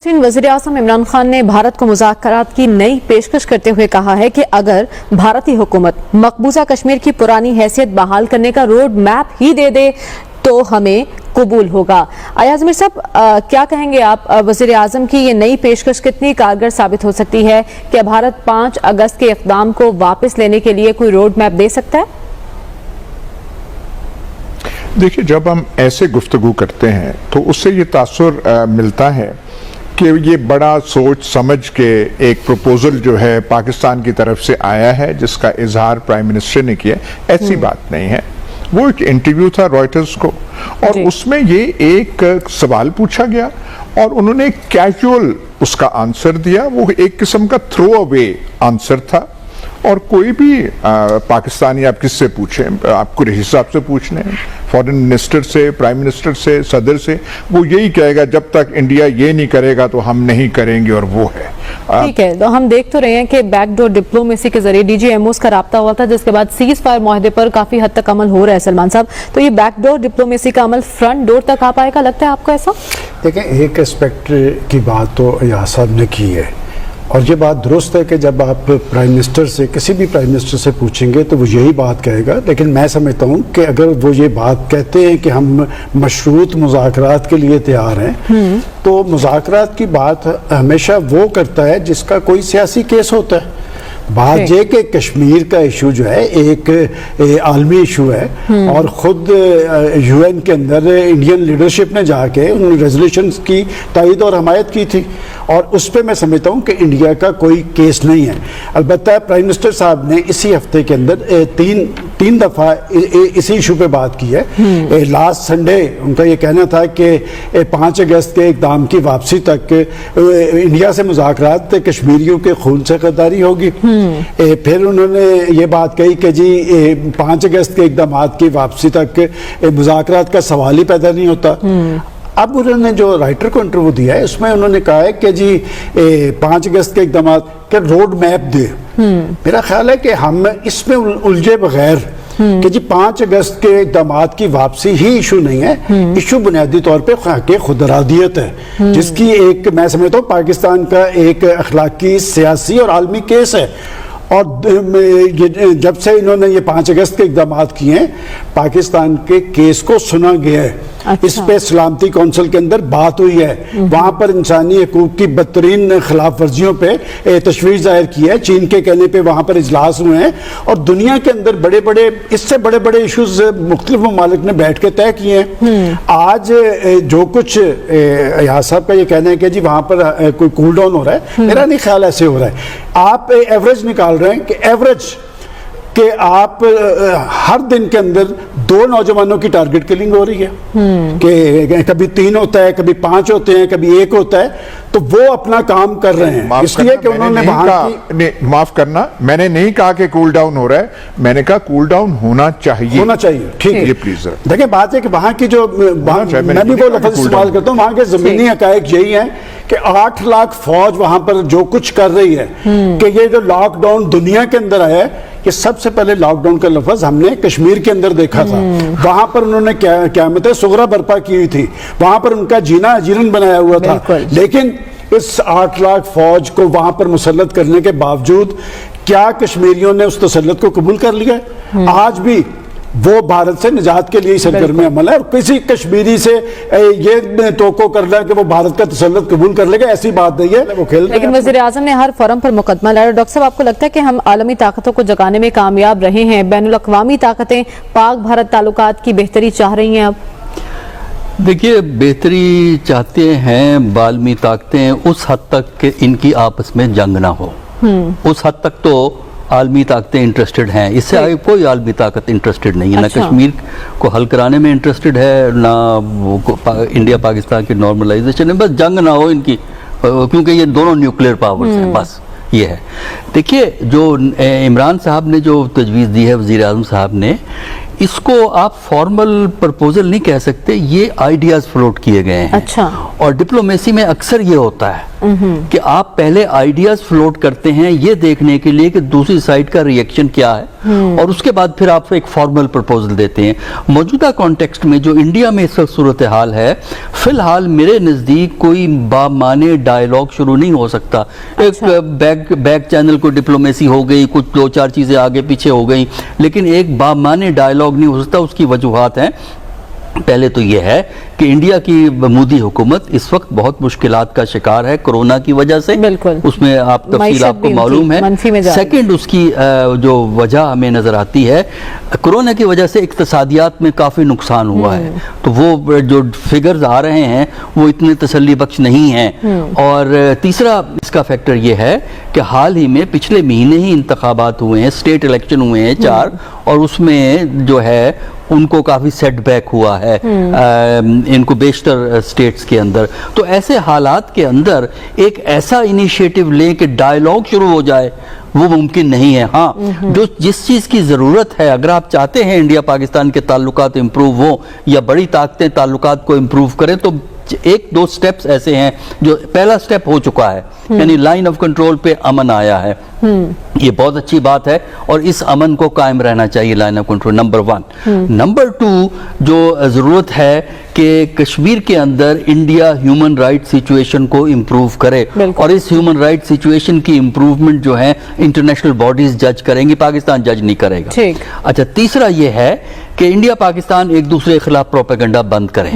वज़ीर आज़म इमरान खान ने भारत को मुज़ाकरात की नई पेशकश करते हुए कहा है कि अगर भारतीय हुकूमत मकबूजा कश्मीर की पुरानी हैसियत बहाल करने का रोड मैप ही दे दे तो हमें कबूल होगा। आज़मीर साहब, क्या कहेंगे आप, वज़ीर आज़म की ये नई पेशकश कितनी कारगर साबित हो सकती है कि भारत 5 अगस्त के इक़दाम को वापस लेने के लिए कोई रोड मैप दे सकता है? देखिए, जब हम ऐसे गुफ्तगू करते हैं तो उससे ये तासुर मिलता है कि ये बड़ा सोच समझ के एक प्रपोजल जो है पाकिस्तान की तरफ से आया है जिसका इजहार प्राइम मिनिस्टर ने किया। ऐसी बात नहीं है। वो एक इंटरव्यू था रॉयटर्स को और उसमें ये एक सवाल पूछा गया और उन्होंने कैजुअल उसका आंसर दिया। वो एक किस्म का थ्रो अवे आंसर था और कोई भी पाकिस्तानी आप किससे पूछें, आप कुरैशी साहब से पूछ लें, फॉरेन मिनिस्टर से, प्राइम मिनिस्टर से, सदर से, वो यही कहेगा जब तक इंडिया ये नहीं करेगा तो हम नहीं करेंगे, और वो है। ठीक है, तो हम देख तो रहे हैं कि बैकडोर डिप्लोमेसी के जरिए DGMOs का राब्ता हुआ था जिसके बाद सीज फायर माहदे पर काफी हद तक अमल हो रहा है। सलमान साहब, तो ये बैकडोर डिप्लोमेसी का अमल फ्रंट डोर तक आ पाएगा, लगता है आपको ऐसा? देखें, एक एस्पेक्ट की बात तो अयाज साहब ने की है और ये बात दुरुस्त है कि जब आप प्राइम मिनिस्टर से, किसी भी प्राइम मिनिस्टर से पूछेंगे तो वो यही बात कहेगा। लेकिन मैं समझता हूँ कि अगर वो ये बात कहते हैं कि हम मशरूत मुज़ाकरात के लिए तैयार हैं, तो मुज़ाकरात की बात हमेशा वो करता है जिसका कोई सियासी केस होता है। बात ये कि कश्मीर का इशू जो है एक आलमी इशू है और ख़ुद UN के अंदर इंडियन लीडरशिप ने जाके उन रेजोल्यूशन की तायद और हमायत की थी और उस पर मैं समझता हूँ कि इंडिया का कोई केस नहीं है। अलबत्ता प्राइम मिनिस्टर साहब ने इसी हफ्ते के अंदर तीन दफ़ा इसी इशू पे बात की है। लास्ट संडे उनका ये कहना था कि 5 अगस्त के इक़दाम की वापसी तक इंडिया से मुज़ाकरात कश्मीरियों के खून से गद्दारी होगी। फिर उन्होंने ये बात कही कि जी 5 अगस्त के इक़दामात की वापसी तक मुज़ाकरात का सवाल ही पैदा नहीं होता। अब उन्होंने जो राइटर को इंटरव्यू दिया है उसमें उन्होंने कहा है कि जी 5 अगस्त के इक़दामात के रोड मैप दे। मेरा ख्याल है कि हम इसमें उलझे बगैर कि जी 5 अगस्त के इक़दामात की वापसी ही इशू नहीं है, इशू बुनियादी तौर पे खाके खुदरादियत है जिसकी एक, मैं समझता हूँ, पाकिस्तान का एक अखलाकी, सियासी और आलमी केस है। और जब से इन्होंने ये 5 अगस्त के इक़दामात किए हैं, पाकिस्तान के केस को सुना गया है। अच्छा। इस पे सलामती कौंसिल के अंदर बात हुई है, वहां पर इंसानी हकूक की बदतरीन खिलाफ वर्जियों पे तशवीश जाहिर की है। चीन के कहने पे वहां पर इजलास हुए हैं और दुनिया के अंदर बड़े बड़े, इससे बड़े बड़े इशूज मुख्तलिफ ममालिक ने बैठ के तय किए हैं। आज जो कुछ अयाज साहब का ये कहना है कि जी वहां पर कोई कूल डाउन हो रहा है, मेरा नहीं ख्याल ऐसे हो रहा है। आप एवरेज निकाल रहे हैं कि एवरेज कि आप हर दिन के अंदर 2 नौजवानों की टारगेट किलिंग हो रही है कि कभी 3 होता है, कभी 5 होते हैं, कभी 1 होता है। तो वो अपना काम कर रहे हैं इसलिए कि उन्होंने माफ करना, मैंने नहीं कहा कि कूल डाउन हो रहा है, मैंने कहा कूल डाउन होना चाहिए। ठीक है, प्लीज देखिए, बात है कि वहां की जो, मैं भी वो लफ्ज़ इस्तेमाल करता हूँ, वहां के जमीनी हकायक यही है कि 8 लाख फौज वहां पर जो कुछ कर रही है कि ये जो लॉकडाउन दुनिया के अंदर आया है, कि सबसे पहले लॉकडाउन का लफ्ज हमने कश्मीर के अंदर देखा था। वहां पर उन्होंने क़यामत सुगरा बर्पा की हुई थी, वहां पर उनका जीना अजीरन बनाया हुआ था। लेकिन इस 8 लाख फौज को वहां पर मुसल्लत करने के बावजूद क्या कश्मीरियों ने उस तसल्लुत को कबूल कर लिया? आज भी वो भारत से निजात के लिए सरगर्म अमल है और किसी कश्मीरी से ये तोको कर रहा है कि वो भारत का तसल्लुत कबूल कर लेगा, ऐसी बात नहीं है। वो खेल, लेकिन वज़ीर आज़म ने हर फोरम पर मुकदमा लाया। डॉक्टर साहब, आपको लगता है कि हम आलमी ताकतों को जगाने में कामयाब रहे हैं? बैनुल अक़वामी ताकतें पाक भारत ताल्लुकात की बेहतरी चाह रही हैं? अब देखिए, बेहतरी चाहते हैं बालमी ताकतें उस हद तक कि इनकी आपस में जंग ना हो। उस हद तक तो आलमी ताकतें इंटरेस्टेड हैं, इससे आगे कोई आलमी ताकत इंटरेस्टेड नहीं है। अच्छा। ना कश्मीर को हल कराने में इंटरेस्टेड है, ना इंडिया पाकिस्तान की नॉर्मलाइजेशन है, बस जंग ना हो इनकी, क्योंकि ये दोनों न्यूक्लियर पावर्स हैं, बस ये है। देखिए, जो इमरान साहब ने जो तजवीज़ दी है वज़ीर आज़म साहब ने اس کو آپ فارمل پرپوزل نہیں کہہ سکتے, یہ آئیڈیاز فلوٹ کیے گئے ہیں. اچھا. اور ڈپلومیسی میں اکثر یہ ہوتا ہے کہ آپ پہلے آئیڈیاز فلوٹ کرتے ہیں یہ دیکھنے کے لیے کہ دوسری سائڈ کا ریئیکشن کیا ہے, اور اس کے بعد پھر آپ ایک فارمل پرپوزل دیتے ہیں. موجودہ کانٹیکسٹ میں جو انڈیا میں اس وقت صورتحال ہے, فی الحال میرے نزدیک کوئی بامعنی ڈائلاگ شروع نہیں ہو سکتا. ایک بیک چینل کو ڈپلومیسی ہو گئی, کچھ دو چار چیزیں آگے پیچھے ہو گئی, لیکن ایک بامعنی ڈائلاگ نہیں ہو سکتا. اس کی وجوہات ہیں. پہلے تو یہ ہے کہ انڈیا کی مودی حکومت اس وقت بہت مشکلات کا شکار ہے کورونا کی وجہ سے. بالکل. اس میں آپ تفصیل آپ کو معلوم ہے. سیکنڈ اس کی جو وجہ ہمیں نظر آتی ہے, کورونا کی وجہ سے اقتصادیات میں کافی نقصان ہوا ہے. تو وہ جو فگرز آ رہے ہیں وہ اتنے تسلی بخش نہیں ہیں. اور تیسرا اس کا فیکٹر یہ ہے کہ حال ہی میں پچھلے مہینے ہی انتخابات ہوئے ہیں, اسٹیٹ الیکشن ہوئے ہیں 4, اور اس میں جو ہے ان کو کافی سیٹ بیک ہوا ہے ان کو بیشتر سٹیٹس کے اندر. تو ایسے حالات کے اندر ایک ایسا انیشیٹو لیں کہ ڈائلاگ شروع ہو جائے, وہ ممکن نہیں ہے. ہاں, جس چیز کی ضرورت ہے, اگر آپ چاہتے ہیں انڈیا پاکستان کے تعلقات امپروو ہوں یا بڑی طاقتیں تعلقات کو امپروو کریں, تو ایک دو سٹیپس ایسے ہیں. جو پہلا سٹیپ ہو چکا ہے, یعنی لائن آف کنٹرول پہ امن آیا ہے. یہ بہت اچھی بات ہے اور اس امن کو قائم رہنا چاہیے, line of control, number 1. Number 2, جو ضرورت ہے کہ کشمیر کے اندر انڈیا ہیومن رائٹ سچویشن کو امپروو کرے, اور اس ہیومن رائٹ سچویشن کی امپروومنٹ جو ہے انٹرنیشنل باڈیز جج کریں گی, پاکستان جج نہیں کرے گا. اچھا, تیسرا یہ ہے کہ انڈیا پاکستان ایک دوسرے کے خلاف پروپیگنڈا بند کریں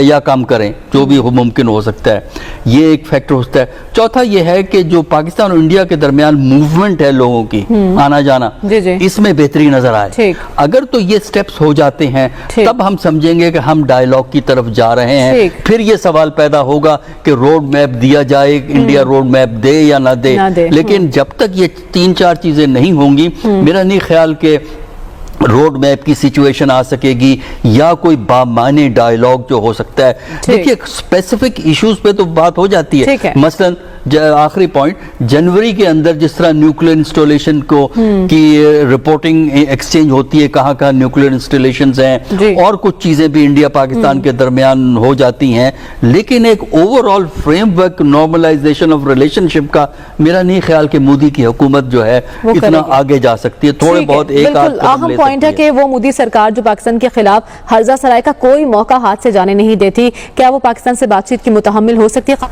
یا کم کریں, جو بھی ممکن ہو سکتا ہے. یہ ایک فیکٹر ہوتا ہے. چوتھا یہ ہے کہ جو پاکستان اور انڈیا کے درمیان موومنٹ ہے لوگوں کی آنا جانا, اس میں بہتری نظر آئے. اگر تو یہ سٹیپس ہو جاتے ہیں تب ہم سمجھیں گے کہ ہم ڈائلاگ کی طرف جا رہے ہیں. پھر یہ سوال پیدا ہوگا کہ روڈ میپ دیا جائے, انڈیا روڈ میپ دے یا نہ دے. لیکن جب تک یہ 3-4 چیزیں نہیں ہوں گی, میرا نہیں خیال کہ روڈ میپ کی سچویشن آ سکے گی یا کوئی بامعنی ڈائلاگ جو ہو سکتا ہے. دیکھیے اسپیسیفک ایشوز پہ تو بات ہو جاتی ہے. مثلا آخری پوائنٹ, جنوری کے اندر جس طرح نیوکلیر انسٹالیشن کو کی رپورٹنگ ایکسچینج ہوتی ہے, کہاں کہاں نیوکلیر انسٹالیشنز ہیں, اور کچھ چیزیں بھی انڈیا پاکستان کے درمیان ہو جاتی ہیں, لیکن ایک overall framework normalization of relationship کا میرا نہیں خیال کہ مودی کی حکومت جو ہے اتنا آگے جا سکتی ہے. تھوڑے بہت ایک آدھ قدم لے پوائنٹ ہے کہ وہ مودی سرکار جو پاکستان کے خلاف ہرزہ سرائی کا کوئی موقع ہاتھ سے جانے نہیں دیتی, کیا وہ پاکستان سے بات چیت کی متحمل ہو سکتی ہے؟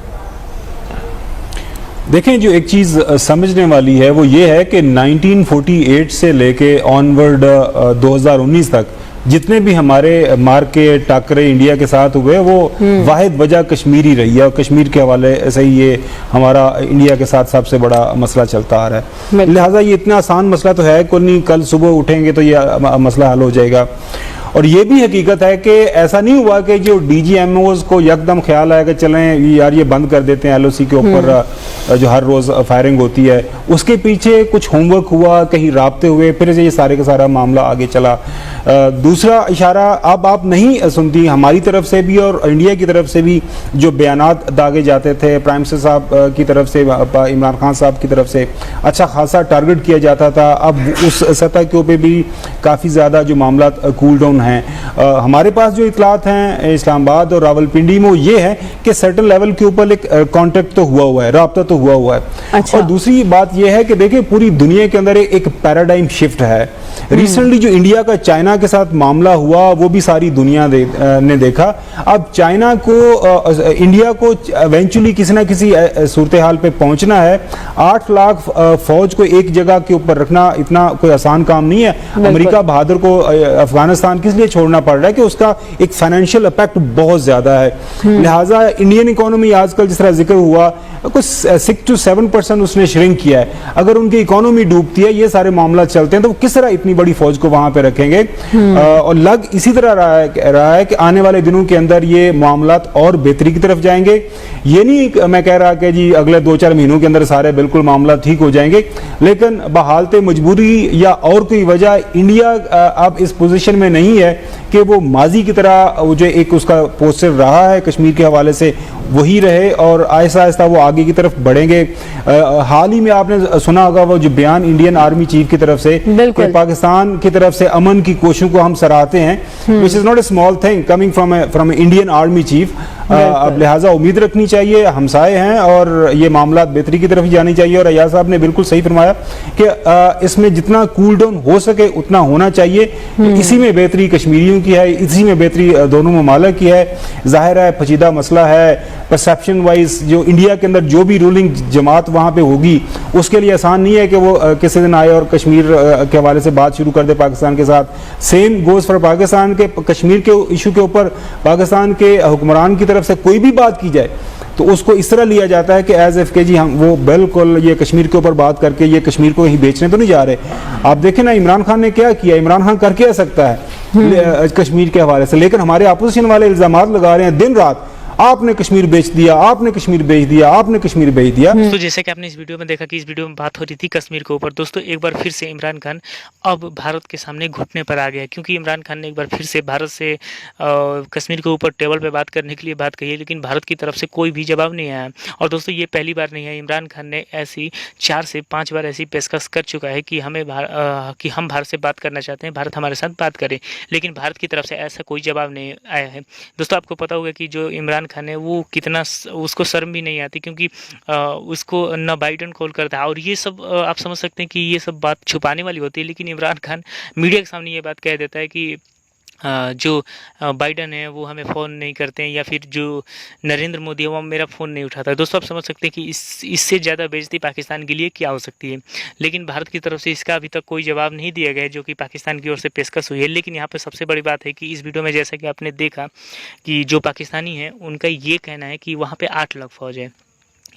دیکھیں, جو ایک چیز سمجھنے والی ہے وہ یہ ہے کہ 1948 سے لے کے آنورڈ 2019 تک جتنے بھی ہمارے مار کے ٹاکرے انڈیا کے ساتھ ہوئے, وہ واحد وجہ کشمیری رہی ہے, اور کشمیر کے حوالے سے ہی یہ ہمارا انڈیا کے ساتھ سب سے بڑا مسئلہ چلتا آ رہا ہے. لہٰذا یہ اتنا آسان مسئلہ تو ہے کوئی نہیں, کل صبح اٹھیں گے تو یہ مسئلہ حل ہو جائے گا. اور یہ بھی حقیقت ہے کہ ایسا نہیں ہوا کہ جو ڈی جی ایم اوز کو یکدم خیال آیا کہ چلیں یار یہ بند کر دیتے ہیں ایل او سی کے اوپر جو ہر روز فائرنگ ہوتی ہے. اس کے پیچھے کچھ ہوم ورک ہوا, کہیں رابطے ہوئے, پھر یہ سارے کا سارا معاملہ آگے چلا. دوسرا اشارہ اب آپ نہیں سنتی ہماری طرف سے بھی اور انڈیا کی طرف سے بھی جو بیانات داغے جاتے تھے پرائم منسٹر صاحب کی طرف سے, عمران خان صاحب کی طرف سے اچھا خاصا ٹارگٹ کیا جاتا تھا. اب اس سطح کے اوپر بھی کافی زیادہ جو معاملات کول ڈاؤن ہیں. ہمارے پاس جو اطلاعات ہیں اسلام آباد اور راولپنڈی میں, وہ یہ ہے کہ سرٹن لیول کے اوپر ایک کانٹیکٹ تو ہوا ہے, رابطہ تو ہوا ہے. اور دوسری بات یہ ہے کہ دیکھیں پوری دنیا کے اندر ایک پیراڈائم شفٹ ہے. ریسنٹلی جو انڈیا کا چائنا کے ساتھ معاملہ ہوا وہ بھی ساری دنیا نے دیکھا. اب چائنا کو انڈیا کو ایونچولی کسی نہ کسی صورتحال پہ پہنچنا ہے. 8 لاکھ فوج کو ایک جگہ کے اوپر رکھنا اتنا کوئی آسان کام نہیں ہے. امریکہ بہادر کو افغانستان کس لیے چھوڑنا پڑ رہا ہے کہ اس کا ایک فائنینشیل امپیکٹ بہت زیادہ ہے. لہٰذا انڈین اکانومی آج کل جس طرح ذکر ہوا کچھ 6 to 7% اس نے شرنک کیا ہے. اگر ان کی اکانومی ڈوبتی ہے, یہ سارے معاملات چلتے ہیں, تو وہ کس طرح اتنی بڑی فوج کو وہاں پہ رکھیں گے. اور لگ اسی طرح رہا ہے کہ آنے والے دنوں کے اندر یہ معاملات اور بہتری کی طرف جائیں گے. یہ نہیں میں کہہ رہا کہ جی اگلے 2-4 مہینوں کے اندر سارے بالکل معاملات ٹھیک ہو جائیں گے, لیکن بحالت مجبوری یا اور کوئی وجہ انڈیا اب اس پوزیشن میں نہیں ہے کہ وہ ماضی کی طرح جو ایک اس کا پوسچر رہا ہے کشمیر کے حوالے سے वही रहे और आहिस्ता आहिस्ता वो आगे की तरफ बढ़ेंगे। हाल ही में आपने सुना होगा वो जो बयान इंडियन आर्मी चीफ की तरफ से बिल्कुल। कि पाकिस्तान की तरफ से अमन की कोशिशों को हम सराहते हैं, which is not a small thing coming from Indian army chief. अब लिहाजा उम्मीद रखनी चाहिए, हमसाए हैं और ये मामला बेहतरी की तरफ ही जानी चाहिए। और अय्याज साहब ने बिल्कुल सही फरमाया कि इसमें जितना कूल डाउन हो सके उतना होना चाहिए। इसी में बेहतरी कश्मीरियों की है, इसी में बेहतरी दोनों ममालिक की है। जाहिर है पेचीदा मसला है, परसेप्शन वाइज जो इंडिया के अंदर जो भी रूलिंग जमात वहाँ पे होगी उसके लिए आसान नहीं है कि वो किसी दिन आए और कश्मीर के हवाले से बात शुरू कर दे पाकिस्तान के साथ। सेम गोज फॉर पाकिस्तान के कश्मीर के इशू के ऊपर पाकिस्तान के हुक्मरान की तरफ से कोई भी बात की जाए तो उसको इस तरह लिया जाता है कि एज एफ के जी हम वो बिल्कुल ये कश्मीर के ऊपर बात करके ये कश्मीर को कहीं बेचने तो नहीं जा रहे। आप देखें ना इमरान खान ने क्या किया, इमरान खान कर क्या सकता है कश्मीर के हवाले से, लेकिन हमारे अपोजिशन वाले इल्जामात लगा रहे हैं दिन रात, आपने कश्मीर बेच दिया, आपने कश्मीर बेच दिया, आपने कश्मीर बेच दिया। तो जैसे कि आपने इस वीडियो में देखा कि इस वीडियो में बात हो रही थी कश्मीर के ऊपर। दोस्तों एक बार फिर से इमरान खान अब भारत के सामने घुटने पर आ गया, क्योंकि इमरान खान ने एक बार फिर से भारत से कश्मीर के ऊपर टेबल पे बात करने के लिए बात कही है, लेकिन भारत की तरफ से कोई भी जवाब नहीं आया। और दोस्तों ये पहली बार नहीं है, इमरान खान ने ऐसी 4 से 5 बार ऐसी पेशकश कर चुका है कि कि हम भारत से बात करना चाहते हैं, भारत हमारे साथ बात करे, लेकिन भारत की तरफ से ऐसा कोई जवाब नहीं आया है। दोस्तों आपको पता होगा कि जो इमरान खान है वो कितना, उसको शर्म भी नहीं आती, क्योंकि उसको न बाइडन कॉल करता है और ये सब आप समझ सकते हैं कि ये सब बात छुपाने वाली होती है, लेकिन इमरान खान मीडिया के सामने ये बात कह देता है कि जो बाइडन है वो हमें फ़ोन नहीं करते हैं, या फिर जो नरेंद्र मोदी है वो मेरा फ़ोन नहीं उठाता है। दोस्तों आप समझ सकते हैं कि इससे ज़्यादा बेइज्जती पाकिस्तान के लिए क्या हो सकती है, लेकिन भारत की तरफ से इसका अभी तक कोई जवाब नहीं दिया गया है, जो कि पाकिस्तान की ओर से पेशकश हुई है। लेकिन यहाँ पर सबसे बड़ी बात है कि इस वीडियो में जैसा कि आपने देखा कि जो पाकिस्तानी हैं उनका ये कहना है कि वहाँ पर 8 लाख फ़ौज है,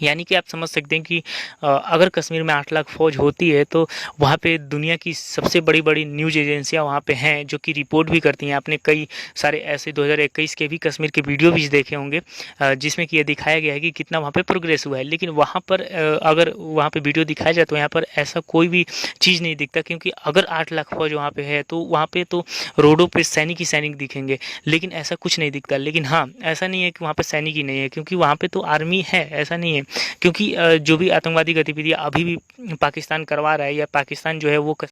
यानी कि आप समझ सकते हैं कि अगर कश्मीर में 8 लाख फ़ौज होती है तो वहाँ पे दुनिया की सबसे बड़ी बड़ी न्यूज़ एजेंसियाँ वहाँ पे हैं जो कि रिपोर्ट भी करती हैं। आपने कई सारे ऐसे 2021 के भी कश्मीर के वीडियो भी देखे होंगे जिसमें कि ये दिखाया गया है कि कितना वहाँ पे प्रोग्रेस हुआ है, लेकिन वहाँ पर अगर वहाँ पे वीडियो दिखाया जाए तो यहाँ पर ऐसा कोई भी चीज़ नहीं दिखता, क्योंकि अगर 8 लाख फ़ौज वहाँ पर है तो वहाँ पर तो रोडों पर सैनिक ही सैनिक दिखेंगे, लेकिन ऐसा कुछ नहीं दिखता। लेकिन हाँ, ऐसा नहीं है कि वहाँ पर सैनिक ही नहीं है, क्योंकि वहाँ पर तो आर्मी है, ऐसा नहीं है। क्योंकि जो भी आतंकवादी गतिविधियां अभी भी पाकिस्तान करवा रहा है या पाकिस्तान जो है वो